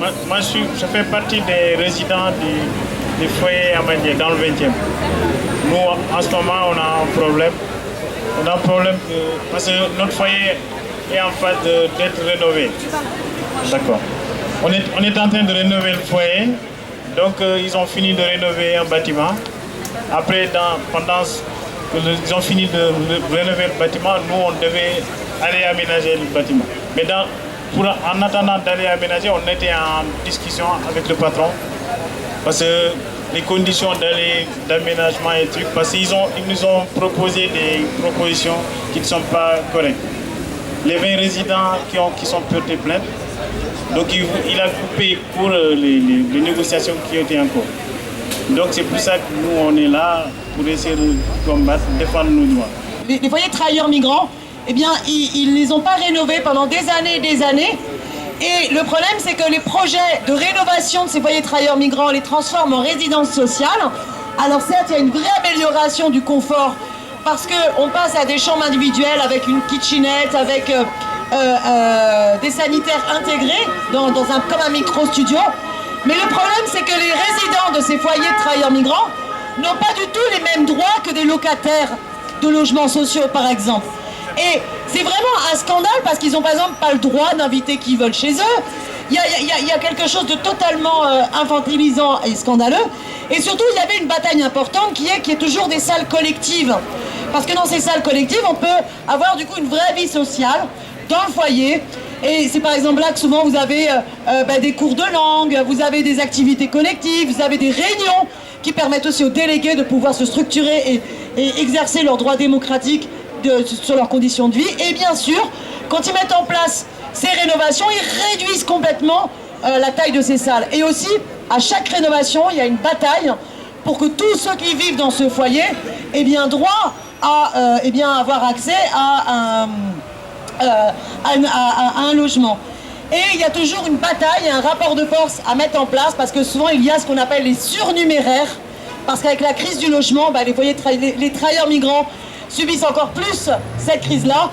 je fais partie des résidents du foyer Amandier dans le 20e. Nous, en ce moment, on a un problème. On a un problème parce que notre foyer est en phase d'être rénové. D'accord. On est en train de rénover le foyer. Donc, ils ont fini de rénover un bâtiment. Après, pendant qu'ils ont fini de rénover le bâtiment, nous, on devait aller aménager le bâtiment. Mais en attendant d'aller aménager, on était en discussion avec le patron. Parce que les conditions d'aménagement et trucs, parce qu'ils nous ont proposé des propositions qui ne sont pas correctes. Les 20 résidents qui sont portés plainte, donc il a coupé pour les négociations qui étaient en cours. Donc c'est pour ça que nous on est là pour essayer de combattre, défendre nos droits. Les foyers de travailleurs migrants, eh bien, ils ne les ont pas rénovés pendant des années et des années. Et le problème, c'est que les projets de rénovation de ces foyers de travailleurs migrants les transforment en résidence sociale. Alors certes, il y a une vraie amélioration du confort parce qu'on passe à des chambres individuelles avec une kitchenette, avec des sanitaires intégrés comme un micro-studio. Mais le problème, c'est que les résidents de ces foyers de travailleurs migrants n'ont pas du tout les mêmes droits que des locataires de logements sociaux, par exemple. Et c'est vraiment un scandale parce qu'ils n'ont par exemple pas le droit d'inviter qui veulent chez eux. Il y a quelque chose de totalement infantilisant et scandaleux. Et surtout, il y avait une bataille importante qui est toujours des salles collectives. Parce que dans ces salles collectives, on peut avoir du coup une vraie vie sociale dans le foyer. Et c'est par exemple là que souvent vous avez des cours de langue, vous avez des activités collectives, vous avez des réunions qui permettent aussi aux délégués de pouvoir se structurer et exercer leurs droits démocratiques sur leurs conditions de vie. Et bien sûr, quand ils mettent en place ces rénovations, ils réduisent complètement la taille de ces salles. Et aussi, à chaque rénovation, il y a une bataille pour que tous ceux qui vivent dans ce foyer aient bien droit à avoir accès à un logement. Et il y a toujours une bataille, un rapport de force à mettre en place parce que souvent il y a ce qu'on appelle les surnuméraires parce qu'avec la crise du logement, les travailleurs migrants subissent encore plus cette crise-là.